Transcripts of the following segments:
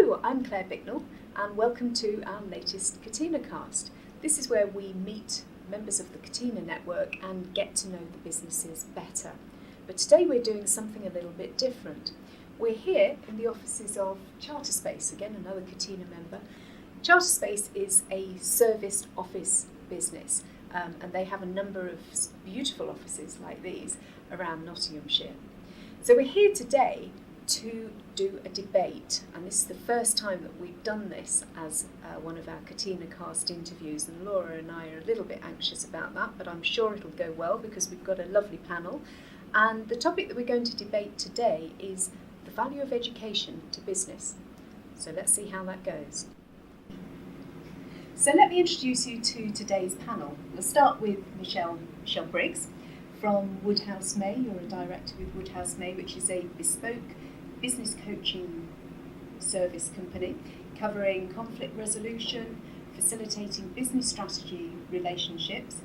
Hello, I'm Claire Bicknell and welcome to our latest Catena Cast. This is where we meet members of the Catena network and get to know the businesses better. But today we're doing something a little bit different. We're here in the offices of Charterspace, again another Catena member. Charterspace is a serviced office business and they have a number of beautiful offices like these around Nottinghamshire. So we're here today to do a debate, and this is the first time that we've done this as one of our Catena Cast interviews, and Laura and I are a little bit anxious about that, but I'm sure it'll go well because we've got a lovely panel. And the topic that we're going to debate today is the value of education to business. So let's see how that goes. So let me introduce you to today's panel. We'll start with Michelle Briggs from Woodhouse May. You're a director with Woodhouse May, which is a bespoke business coaching service company covering conflict resolution, facilitating business strategy relationships,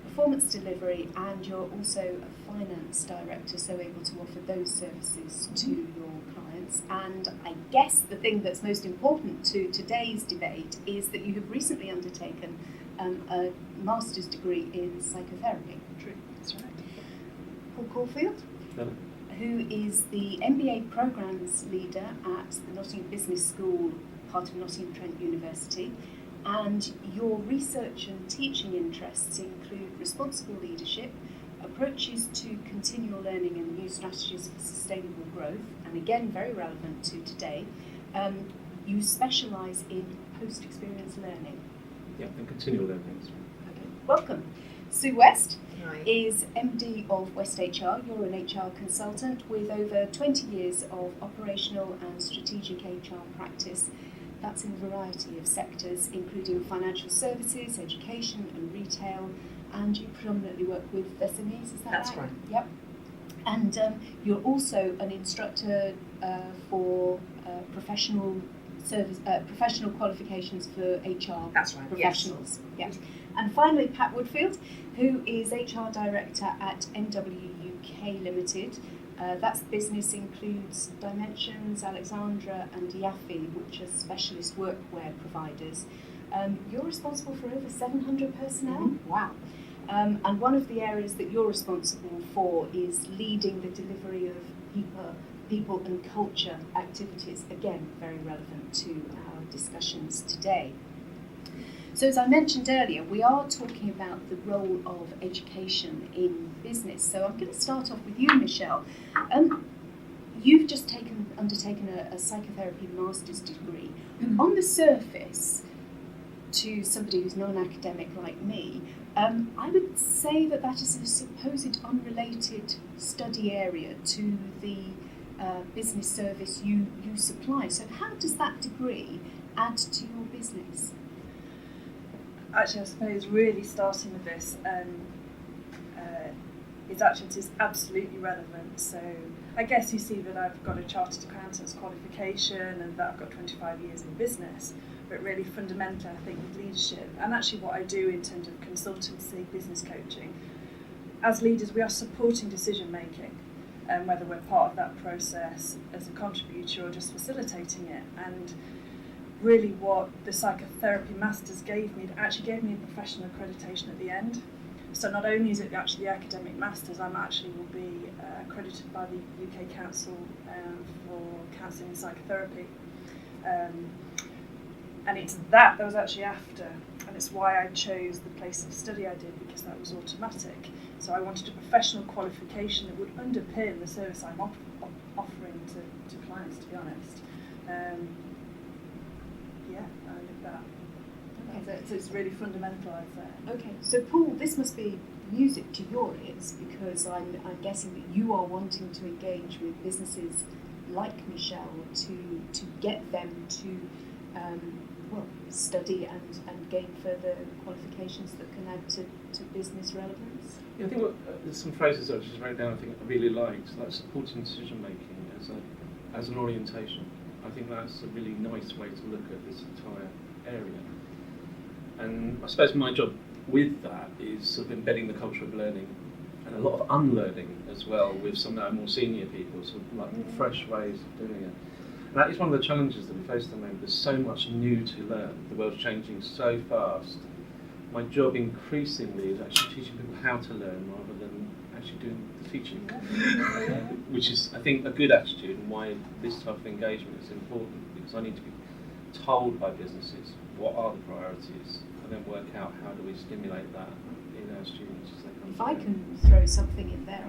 performance delivery, and you're also a finance director, so able to offer those services to your clients. And I guess the thing that's most important to today's debate is that you have recently undertaken a master's degree in psychotherapy. True, that's right. Paul Caulfield, who is the MBA Programmes Leader at the Nottingham Business School, part of Nottingham Trent University, and your research and teaching interests include responsible leadership, approaches to continual learning and new strategies for sustainable growth, and again very relevant to today, you specialise in post-experience learning. Yeah, and continual learning. Okay. Welcome. Sue West. Hi. Is MD of West HR. You're an HR consultant with over 20 years of operational and strategic HR practice. That's in a variety of sectors, including financial services, education and retail, and you predominantly work with SMEs, is that That's right? right. Yep. And you're also an instructor for professional qualifications for HR That's right, professionals. Yes. And finally, Pat Woodfield, who is HR Director at MWUK Ltd. That's business includes Dimensions, Alexandra and Yaffe, which are specialist workwear providers. You're responsible for over 700 personnel? Mm-hmm. Wow. And one of the areas that you're responsible for is leading the delivery of people and culture activities, again, very relevant to our discussions today. So as I mentioned earlier, we are talking about the role of education in business. So I'm going to start off with you, Michelle. You've just undertaken a psychotherapy master's degree. Mm-hmm. On the surface, to somebody who's non-academic like me, I would say that is a supposed unrelated study area to the business service you supply. So how does that degree add to your business? Actually, I suppose really starting with this is absolutely relevant. So I guess you see that I've got a chartered accountant's qualification and that I've got 25 years in business, but really fundamentally I think with leadership and actually what I do in terms of consultancy, business coaching, as leaders we are supporting decision making, whether we're part of that process as a contributor or just facilitating it. And really what the psychotherapy masters gave me, it actually gave me a professional accreditation at the end. So not only is it actually the academic masters, I will be accredited by the UK Council for Counselling and Psychotherapy. And it's that was actually after, and it's why I chose the place of study I did, because that was automatic. So I wanted a professional qualification that would underpin the service I'm offering to clients, to be honest. I think that. Okay. So it's really fundamental, I'd say. Okay, so Paul, this must be music to your ears, because I'm guessing that you are wanting to engage with businesses like Michelle to get them to study and gain further qualifications that can add to business relevance. Yeah, I think there's some phrases I just wrote down I think I really liked, like supporting decision making as an orientation. I think that's a really nice way to look at this entire area. And I suppose my job with that is sort of embedding the culture of learning and a lot of unlearning as well with some of our more senior people, sort of like fresh ways of doing it. That is one of the challenges that we face at the moment. There's so much new to learn. The world's changing so fast. My job increasingly is actually teaching people how to learn rather than actually doing the teaching, which is, I think, a good attitude, and why this type of engagement is important, because I need to be told by businesses what are the priorities, and then work out how do we stimulate that in our students as they come If through. I can throw something in there,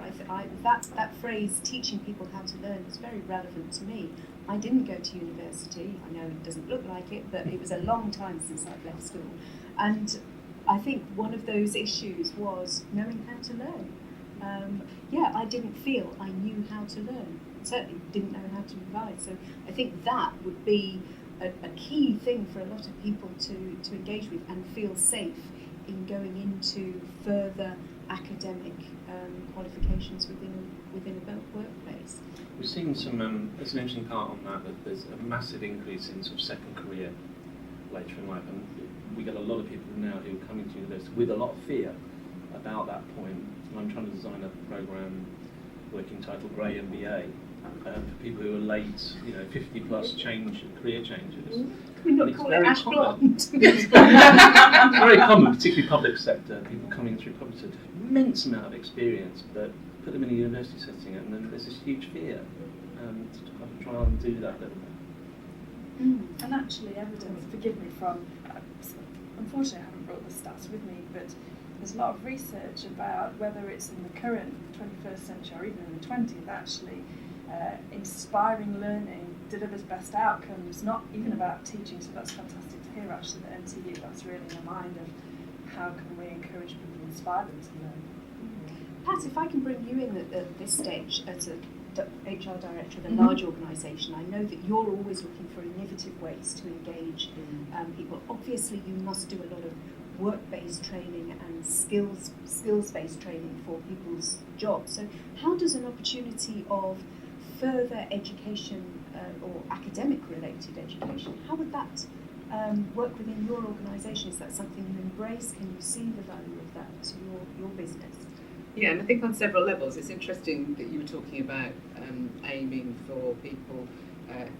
that phrase, teaching people how to learn, is very relevant to me. I didn't go to university. I know it doesn't look like it, but it was a long time since I'd left school. And I think one of those issues was knowing how to learn. I didn't feel I knew how to learn. Certainly didn't know how to revise. So I think that would be a key thing for a lot of people to engage with and feel safe in going into further academic qualifications within a workplace. We've seen some, there's an interesting part on that there's a massive increase in sort of second career later in life, and we get a lot of people now who are coming to university with a lot of fear about that point. And I'm trying to design a programme working titled Grey MBA for people who are late, 50 plus career changes. Can we not And call it ash blonde? It's very common, particularly public sector, people coming through public sector, immense amount of experience, but put them in a university setting and then there's this huge fear to try and do that little bit. And actually evidence, forgive me from, unfortunately I haven't brought the stats with me, but there's a lot of research about whether it's in the current 21st century or even in the 20th, actually inspiring learning delivers best outcomes, not even about teaching. So that's fantastic to hear actually that MTU, that's really in the mind of how can we encourage people and inspire them to learn. Pat, if I can bring you in at this stage as a HR director of a large organisation, I know that you're always looking for innovative ways to engage people. Obviously you must do a lot of work-based training and skills-based training for people's jobs. So how does an opportunity of further education or academic-related education, how would that work within your organisation? Is that something you embrace? Can you see the value of that to your business? Yeah, and I think on several levels, it's interesting that you were talking about aiming for people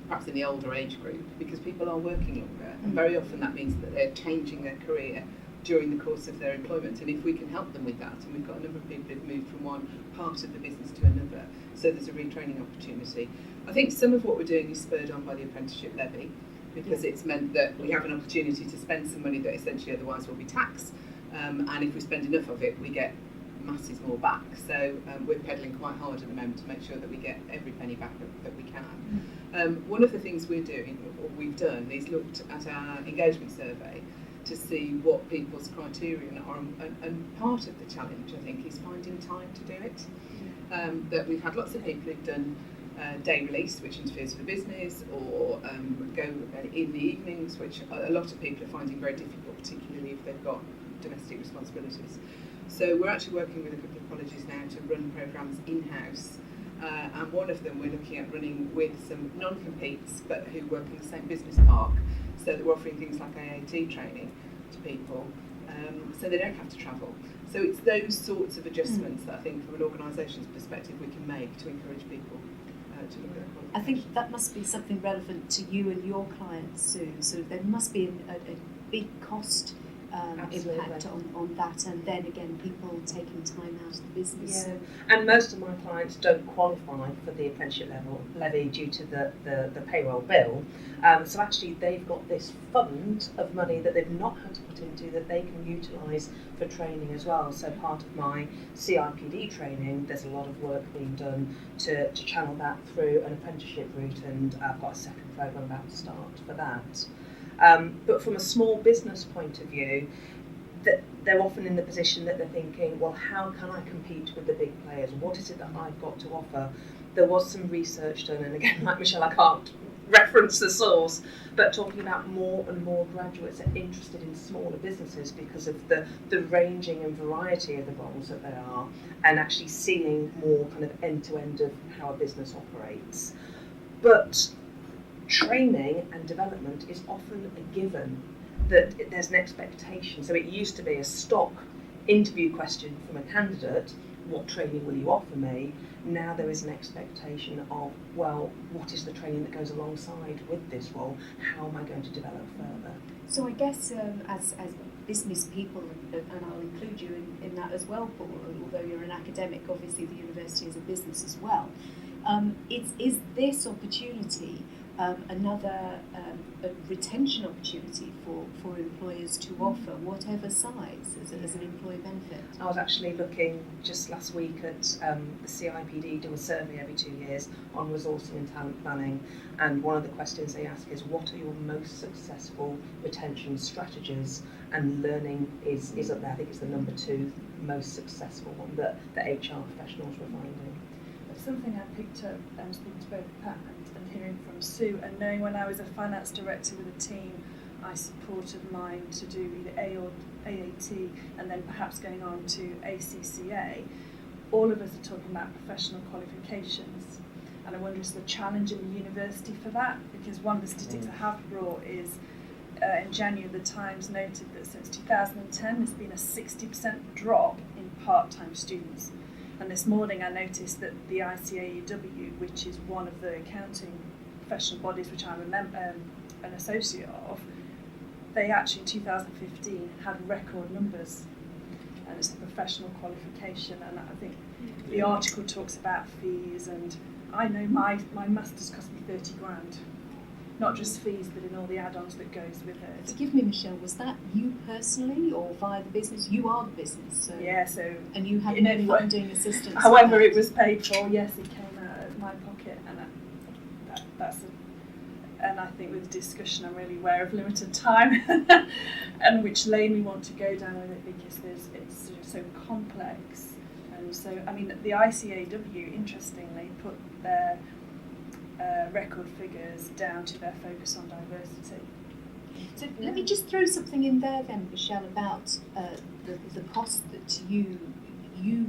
perhaps in the older age group, because people are working longer, and very often that means that they're changing their career during the course of their employment, and if we can help them with that, and we've got a number of people who've moved from one part of the business to another, so there's a retraining opportunity. I think some of what we're doing is spurred on by the apprenticeship levy, because it's meant that we have an opportunity to spend some money that essentially otherwise will be taxed, and if we spend enough of it, we get masses more back. So we're pedalling quite hard at the moment to make sure that we get every penny back that we can. One of the things we've done is looked at our engagement survey to see what people's criterion are, and part of the challenge, I think, is finding time to do it. That we've had lots of people who've done day release, which interferes with the business, or go in the evenings, which a lot of people are finding very difficult, particularly if they've got domestic responsibilities. So we're actually working with a couple of colleges now to run programmes in-house, and one of them we're looking at running with some non-competes but who work in the same business park, so that we're offering things like AAT training to people, so they don't have to travel. So it's those sorts of adjustments that I think from an organisation's perspective we can make to encourage people to look at their qualifications. I think that must be something relevant to you and your clients, Sue. So there must be a big cost impact on that, and then again people taking time out of the business. Yeah. And most of my clients don't qualify for the apprenticeship levy due to the payroll bill. So actually they've got this fund of money that they've not had to put into that they can utilise for training as well. So part of my CIPD training, there's a lot of work being done to channel that through an apprenticeship route, and I've got a second programme about to start for that. But from a small business point of view, that they're often in the position that they're thinking, well, how can I compete with the big players? What is it that I've got to offer? There was some research done, and again, like Michelle, I can't reference the source, but talking about more and more graduates are interested in smaller businesses because of the ranging and variety of the roles that there are, and actually seeing more kind of end-to-end of how a business operates. But training and development is often a given, that there's an expectation. So it used to be a stock interview question from a candidate, what training will you offer me? Now there is an expectation of, well, what is the training that goes alongside with this role? How am I going to develop further? So I guess as business people, and I'll include you in that as well, Paul, although you're an academic, obviously the university is a business as well. Is this opportunity another a retention opportunity for employers to offer, whatever size, as an employee benefit? I was actually looking just last week at the CIPD do a survey every 2 years on resourcing and talent planning, and one of the questions they ask is, what are your most successful retention strategies? And learning is up there. I think it's the number 2 most successful one that the HR professionals were finding. It's something I picked up speaking to both Pat and hearing from Sue, and knowing when I was a finance director with a team, I supported mine to do either A or AAT and then perhaps going on to ACCA. All of us are talking about professional qualifications, and I wonder is the challenge in the university for that, because one of the statistics I have brought is in January the Times noted that since 2010 there's been a 60% drop in part-time students. And this morning I noticed that the ICAEW, which is one of the accounting professional bodies which I'm an associate of, they actually in 2015 had record numbers, and it's a professional qualification. And I think the article talks about fees, and I know my master's cost me 30 grand. Not just fees, but in all the add-ons that goes with it. Forgive me, Michelle, was that you personally or via the business? You are the business, so... Yeah, so... And you had no funding assistance? However it was paid for, yes, it came out of my pocket, and and I think with discussion I'm really aware of limited time and which lane we want to go down with it, because it's so complex. And so, I mean, the ICAW, interestingly, put their record figures down to their focus on diversity. So let me just throw something in there then, Michelle, about the cost that you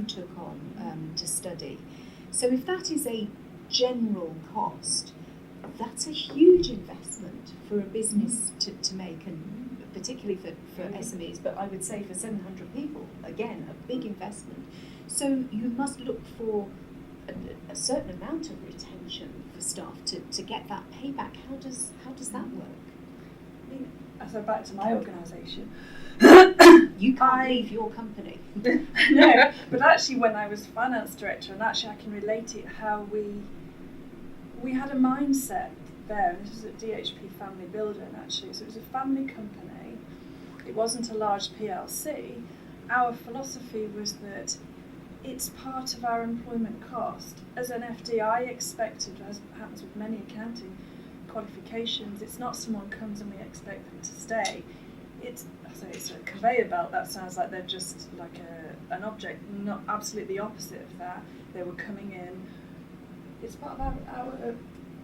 took on to study. So if that is a general cost, that's a huge investment for a business to make, and particularly for SMEs, but I would say for 700 people, again, a big investment. So you must look for a certain amount of retention for staff to get that payback. How does that work? I mean, so back to my organisation. You can't leave your company. No, but actually when I was finance director, and actually I can relate it how we had a mindset there, and this was at DHP Family Builder, actually, so it was a family company, it wasn't a large PLC. Our philosophy was that it's part of our employment cost. As an FD, I expected, as happens with many accounting qualifications, it's not someone comes and we expect them to stay. It's a conveyor belt. That sounds like they're just like an object. Not absolutely the opposite of that. They were coming in. It's part of our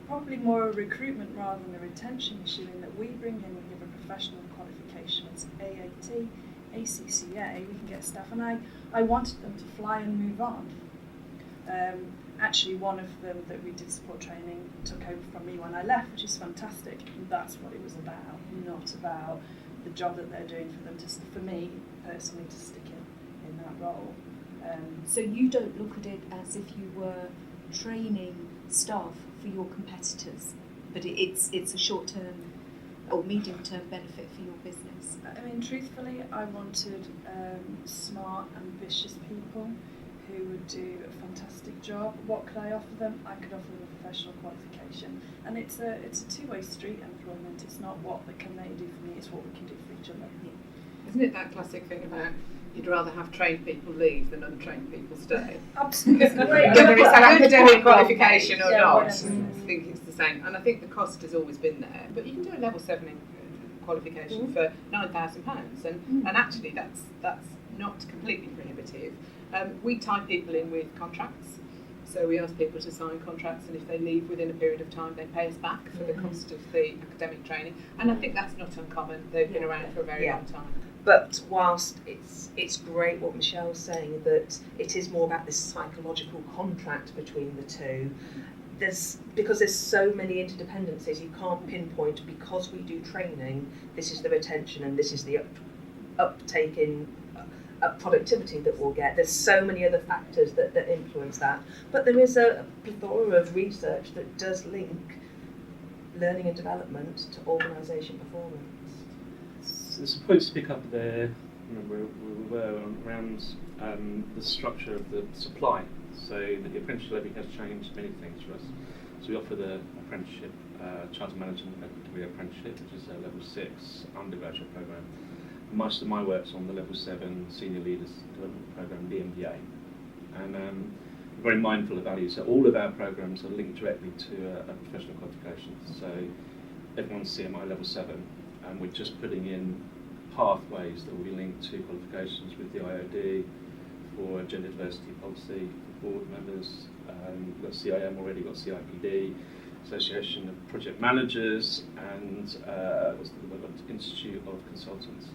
probably more a recruitment rather than a retention issue, in that we bring in, we give a professional qualification. It's AAT, ACCA, we can get staff, and I wanted them to fly and move on. Actually, one of them that we did support training took over from me when I left, which is fantastic. And that's what it was about, not about the job that they're doing for them, for me personally, to stick in that role. So you don't look at it as if you were training staff for your competitors, but it's a short-term or medium-term benefit for your business. I mean, truthfully, I wanted smart, ambitious people who would do a fantastic job. What could I offer them? I could offer them a professional qualification, and it's a two-way street employment. It's not what can they do for me, it's what we can do for each other. Isn't it that classic thing about you'd rather have trained people leave than untrained people stay? Absolutely. Whether it's an academic qualification or not, I whatever. think it's the same. And I think the cost has always been there. But you can do a level 7 qualification for £9,000, and actually that's not completely prohibitive. We tie people in with contracts. So we ask people to sign contracts, and if they leave within a period of time, they pay us back for the cost of the academic training. And I think that's not uncommon. They've been around for a very long time. But whilst it's great what Michelle's saying, that it is more about this psychological contract between the two, because there's so many interdependencies, you can't pinpoint, because we do training, this is the retention and this is the uptake in productivity that we'll get. There's so many other factors that influence that. But there is a plethora of research that does link learning and development to organisation performance. There's a point to pick up there. We were around the structure of the supply. So the apprenticeship levy has changed many things for us. So we offer the apprenticeship, Chartered Management Degree Apprenticeship, which is a level 6 undergraduate programme. Most of my work's on the level 7 Senior Leaders Development Programme, the MBA. And we're very mindful of value. So all of our programmes are linked directly to a professional qualification. So everyone's CMI level 7, and we're just putting in pathways that will be linked to qualifications with the IOD for gender diversity policy for board members. We've got CIM already, we've got CIPD, Association of Project Managers, and we've got Institute of Consultants.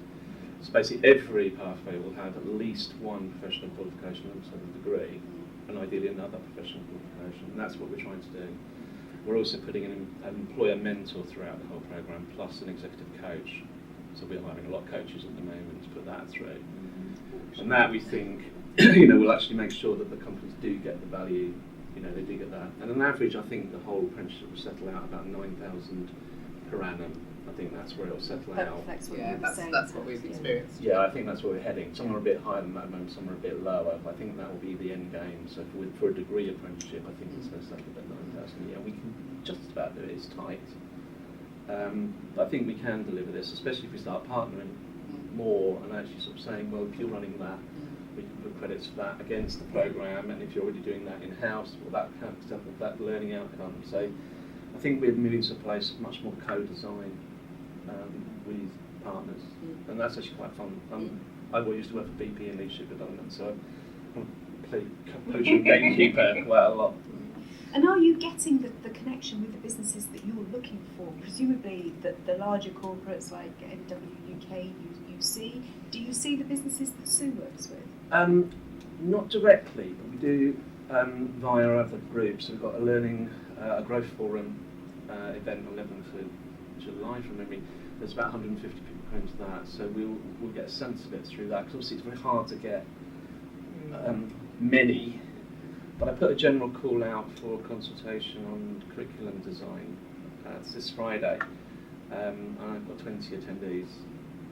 So basically every pathway will have at least one professional qualification alongside a degree, and ideally another professional qualification, and that's what we're trying to do. We're also putting in an employer mentor throughout the whole programme, plus an executive coach. So we're hiring a lot of coaches at the moment to put that through. And that, we think, will actually make sure that the companies do get the value, they do get that. And on average, I think the whole apprenticeship will settle out about 9,000 per annum. I think that's where it'll settle out. That's what that's what we've experienced. Yeah, I think that's where we're heading. Some are a bit higher than that at the moment, some are a bit lower, but I think that will be the end game. So for a degree apprenticeship, I think it's going to settle at 9,000 a year. We can just about do it, it's tight. But I think we can deliver this, especially if we start partnering more and actually sort of saying, well, if you're running that, we can put credits for that against the programme, and if you're already doing that in-house, well, that counts stuff with that learning outcome. So I think we're moving to a place of much more co-design with partners, and that's actually quite fun. I used to work for BP in leadership development, so I play coach and gatekeeper quite a lot. And are you getting the connection with the businesses that you're looking for? Presumably the larger corporates like MWUK, UC, do you see the businesses that Sue works with? Not directly, but we do via other groups. So we've got a learning, a growth forum event on 11th of July from memory. There's about 150 people coming to that, so we'll get a sense of it through that, because obviously it's very hard to get many. But I put a general call out for consultation on curriculum design. It's this Friday, and I've got 20 attendees,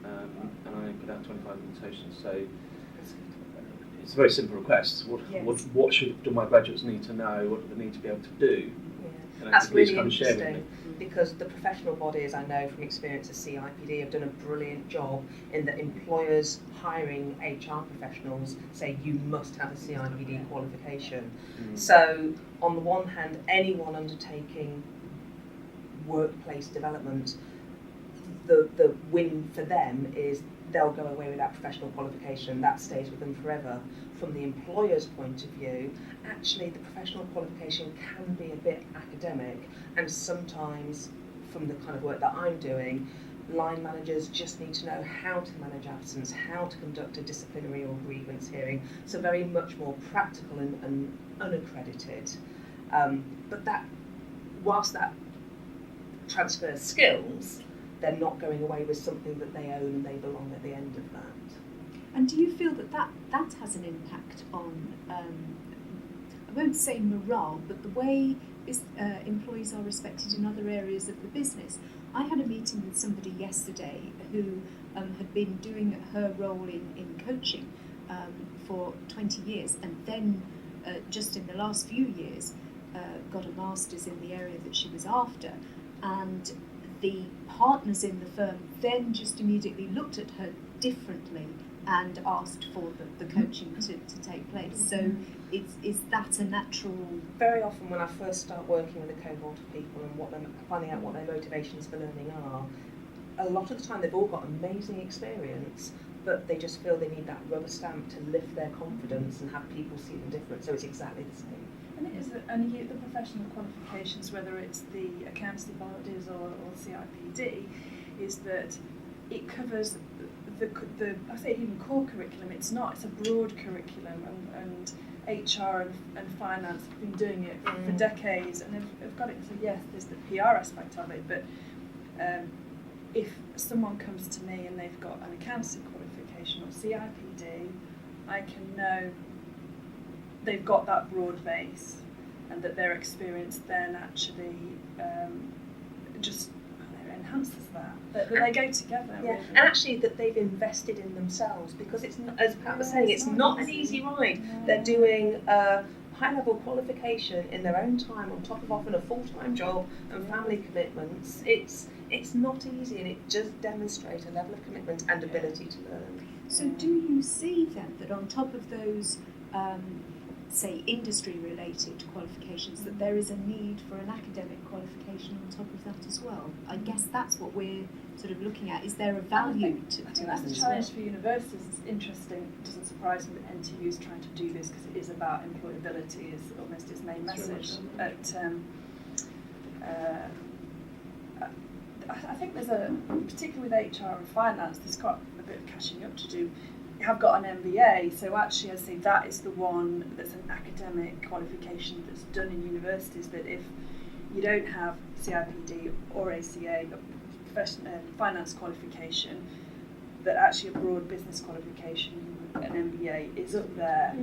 and I put out 25 invitations. So it's a very simple request. What do my graduates need to know? What do they need to be able to do? Yeah. That's really interesting, because the professional bodies, I know from experience at CIPD, have done a brilliant job in that employers hiring HR professionals say you must have a CIPD qualification. So on the one hand, anyone undertaking workplace development, the win for them is they'll go away with that professional qualification, that stays with them forever. From the employer's point of view, actually the professional qualification can be a bit academic, and sometimes from the kind of work that I'm doing, line managers just need to know how to manage absence, how to conduct a disciplinary or grievance hearing, so very much more practical and unaccredited. But that, whilst that transfers skills, they're not going away with something that they own and they belong at the end of that. And do you feel that has an impact on, I won't say morale, but the way employees are respected in other areas of the business? I had a meeting with somebody yesterday who had been doing her role in coaching for 20 years, and then just in the last few years got a master's in the area that she was after, and the partners in the firm then just immediately looked at her differently and asked for the coaching to take place. So is that a natural? Very often when I first start working with a cohort of people and finding out what their motivations for learning are, a lot of the time they've all got amazing experience, but they just feel they need that rubber stamp to lift their confidence and have people see them different. So it's exactly the same. And it is, and the professional qualifications, whether it's the accountancy bodies or CIPD, is that it covers the I say even core curriculum. It's a broad curriculum, and HR and finance have been doing it for decades, and have got it. So yes, there's the PR aspect of it, but if someone comes to me and they've got an accountancy qualification or CIPD, I can know they've got that broad base, and that their experience then actually just enhances that they go together. Yeah, really. and actually that they've invested in themselves, because it's not, as Pat was saying, it's not an easy ride. No. They're doing a high-level qualification in their own time on top of often a full-time job and family commitments. It's not easy, and it just demonstrates a level of commitment and ability to learn. So do you see then that on top of those, say, industry-related qualifications, that there is a need for an academic qualification on top of that as well? I guess that's what we're sort of looking at. Is there a value to I think that that's the as challenge well? for universities. It's interesting. It doesn't surprise me that NTU is trying to do this, because it is about employability, is almost its main That's very message. much so. I think there's particularly with HR and finance, there's got a bit of catching up to do. You have got an MBA, so actually I say that is the one that's an academic qualification that's done in universities, that if you don't have CIPD or ACA, professional finance qualification, that actually a broad business qualification, an MBA, is up there.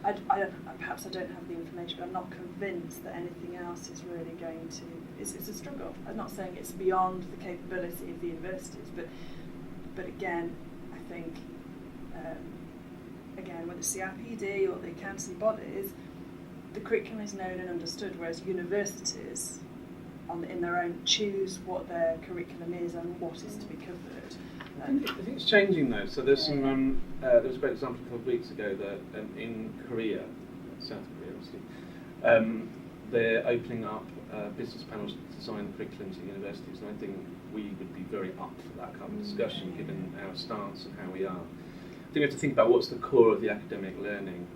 Perhaps I don't have the information, but I'm not convinced that anything else is really going to. It's a struggle. I'm not saying it's beyond the capability of the universities, but again, I think with the CIPD or the accountancy bodies, the curriculum is known and understood, whereas universities, in their own, choose what their curriculum is and what is to be covered. I think it's changing though. So there's some. There was a great example a couple of weeks ago that in Korea, South Korea, obviously, they're opening up business panels to design curriculums at universities, and I think we would be very up for that kind of discussion, given our stance and how we are. I think we have to think about what's the core of the academic learning,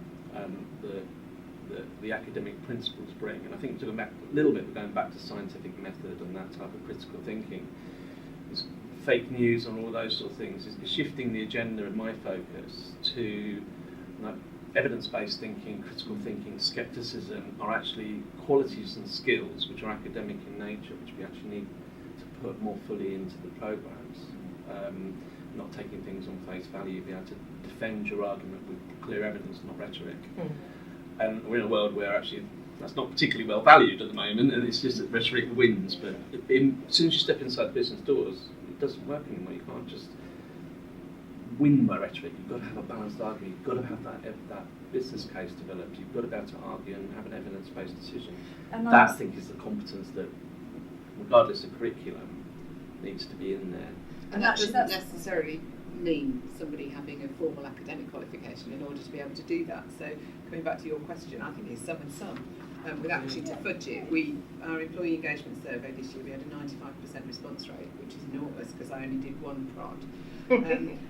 the academic principles bring, and I think to go back a little bit, going back to scientific method and that type of critical thinking. Fake news and all those sort of things is shifting the agenda and my focus to evidence-based thinking, critical thinking, skepticism are actually qualities and skills which are academic in nature, which we actually need to put more fully into the programmes. Not taking things on face value, be able to defend your argument with clear evidence, not rhetoric. And we're in a world where actually that's not particularly well valued at the moment, and it's just that rhetoric wins. But as soon as you step inside business doors, it doesn't work anymore. You can't just win by rhetoric. You've got to have a balanced argument. You've got to have that business case developed. You've got to be able to argue and have an evidence-based decision. And that, I think, is the competence that, regardless of curriculum, needs to be in there. And that doesn't necessarily mean somebody having a formal academic qualification in order to be able to do that. So coming back to your question, I think it's some and some. With actually to fudge it, our employee engagement survey this year, we had a 95% response rate, which is enormous because I only did one prod.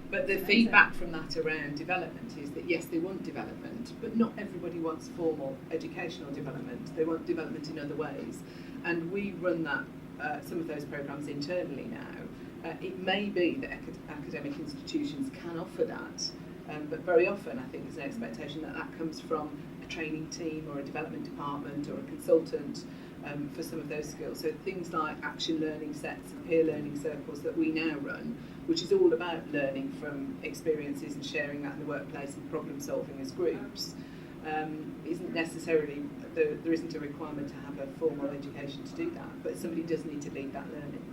But the feedback from that around development is that yes, they want development, but not everybody wants formal educational development. They want development in other ways, and we run that some of those programmes internally now. It may be that academic institutions can offer that, but very often I think there's an expectation that comes from a training team or a development department or a consultant for some of those skills. So things like action learning sets and peer learning circles that we now run, which is all about learning from experiences and sharing that in the workplace and problem solving as groups, isn't necessarily, there isn't a requirement to have a formal education to do that, but somebody does need to lead that learning.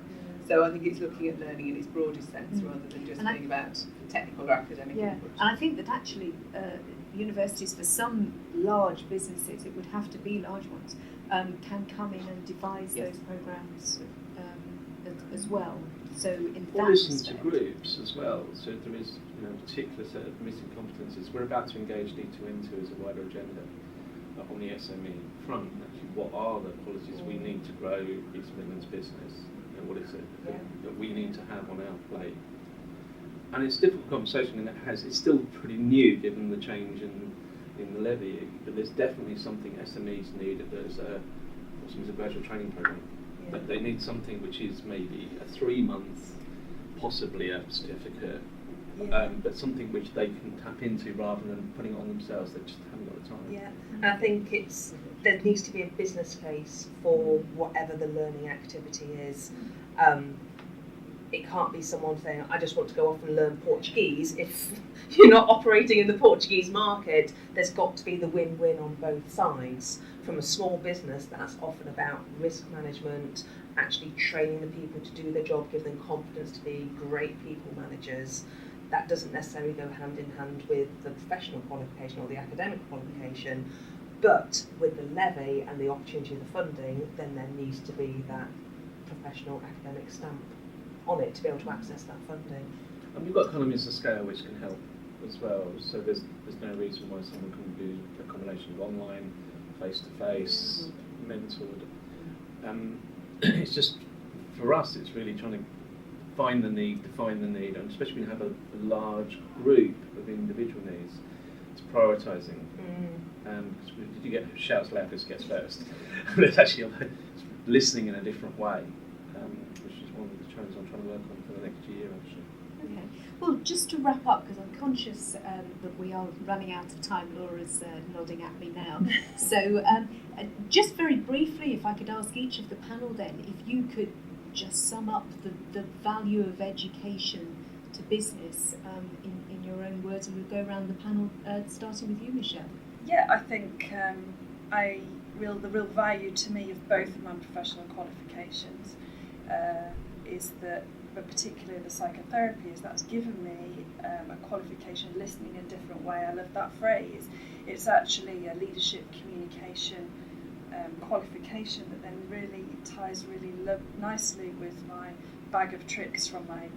So I think it's looking at learning in its broadest sense rather than just being about technical or academic input. And I think that actually universities, for some large businesses, it would have to be large ones, can come in and devise those programmes as well. So in that listen to groups as well. So if there is a particular set of missing competencies, we're about to engage D2 into as a wider agenda on the SME front. Actually, what are the qualities we need to grow East Midlands business? What is it that we need to have on our plate? And it's a difficult conversation, and it's still pretty new given the change in the levy, but there's definitely something SMEs need as a graduate training programme. That they need something which is maybe a 3-month, possibly a certificate, but something which they can tap into rather than putting it on themselves. They just haven't got the time. Yeah, and I think there needs to be a business case for whatever the learning activity is. it can't be someone saying, I just want to go off and learn Portuguese. If you're not operating in the Portuguese market, there's got to be the win-win on both sides. From a small business, that's often about risk management, actually training the people to do their job, give them confidence to be great people managers. That doesn't necessarily go hand in hand with the professional qualification or the academic qualification, but with the levy and the opportunity of the funding, then there needs to be that professional academic stamp on it to be able to access that funding. And we've got economies of scale which can help as well, so there's no reason why someone can do a combination of online, face-to-face, mentored. It's just, for us, it's really trying to find the need, define the need, and especially when you have a large group of individual needs, it's prioritising. Because you get shouts loudest gets first. There's actually listening in a different way, which is one of the challenges I'm trying to work on for the next year, actually. Okay. Well, just to wrap up, because I'm conscious that we are running out of time. Laura's nodding at me now. So, just very briefly, if I could ask each of the panel then, if you could just sum up the value of education to business in your own words, and we'll go around the panel, starting with you, Michelle. Yeah, I think the real value to me of both of my professional qualifications is that, but particularly the psychotherapy, is that's given me a qualification of listening in a different way. I love that phrase. It's actually a leadership communication qualification that then really ties really nicely with my bag of tricks from my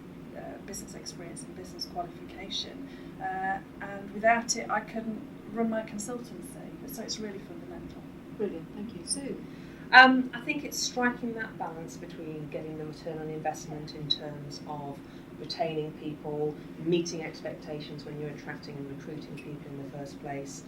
business experience and business qualification. And without it, I couldn't run my consultancy. So it's really fundamental. Brilliant, thank you. Sue? I think it's striking that balance between getting the return on investment in terms of retaining people, meeting expectations when you're attracting and recruiting people in the first place,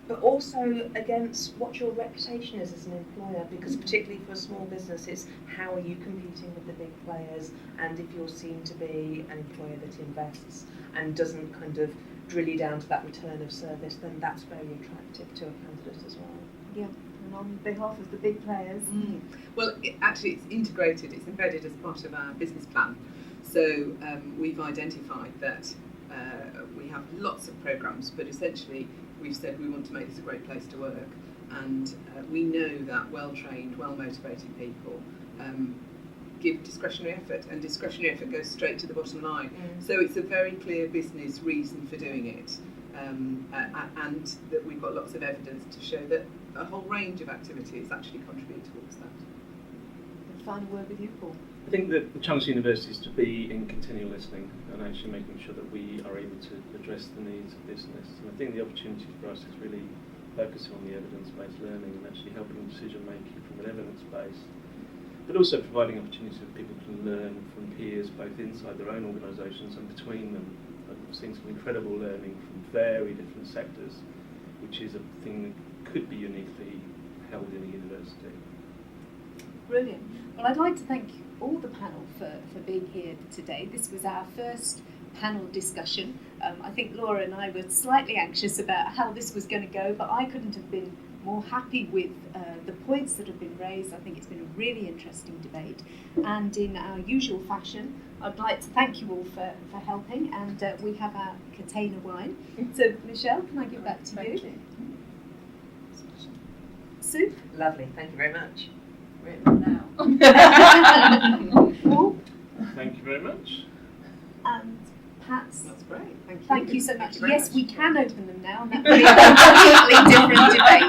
but also against what your reputation is as an employer, because particularly for a small business, it's how are you competing with the big players, and if you're seen to be an employer that invests and doesn't kind of drill you down to that return of service, then that's very attractive to a candidate as well. Yeah, and on behalf of the big players. Well, actually it's integrated, it's embedded as part of our business plan. So we've identified that we have lots of programmes, but essentially we've said we want to make this a great place to work, and we know that well-trained, well-motivated people give discretionary effort, and discretionary effort goes straight to the bottom line. So it's a very clear business reason for doing it, and that we've got lots of evidence to show that a whole range of activities actually contribute towards that. The final word with you, Paul. I think that the challenge of the university is to be in continual listening and actually making sure that we are able to address the needs of business. And I think the opportunity for us is really focusing on the evidence-based learning and actually helping decision making from an evidence base, but also providing opportunities for people to learn from peers both inside their own organisations and between them. I've seen some incredible learning from very different sectors, which is a thing that could be uniquely held in a university. Brilliant. Well, I'd like to thank all the panel for being here today. This was our first panel discussion. I think Laura and I were slightly anxious about how this was going to go, but I couldn't have been more happy with the points that have been raised. I think it's been a really interesting debate, and in our usual fashion, I'd like to thank you all for helping, and we have our Catena wine. So Michelle, can I give that to Thank you? Sue? Lovely, thank you very much. Now. Paul? Thank you very much. And Pat? That's great. Thank you so much. Thank you very Yes, much. we can open them now, and that would be a completely different debate.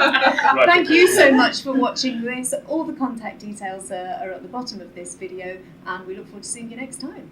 Right. Thank you so much for watching this. All the contact details are at the bottom of this video, and we look forward to seeing you next time.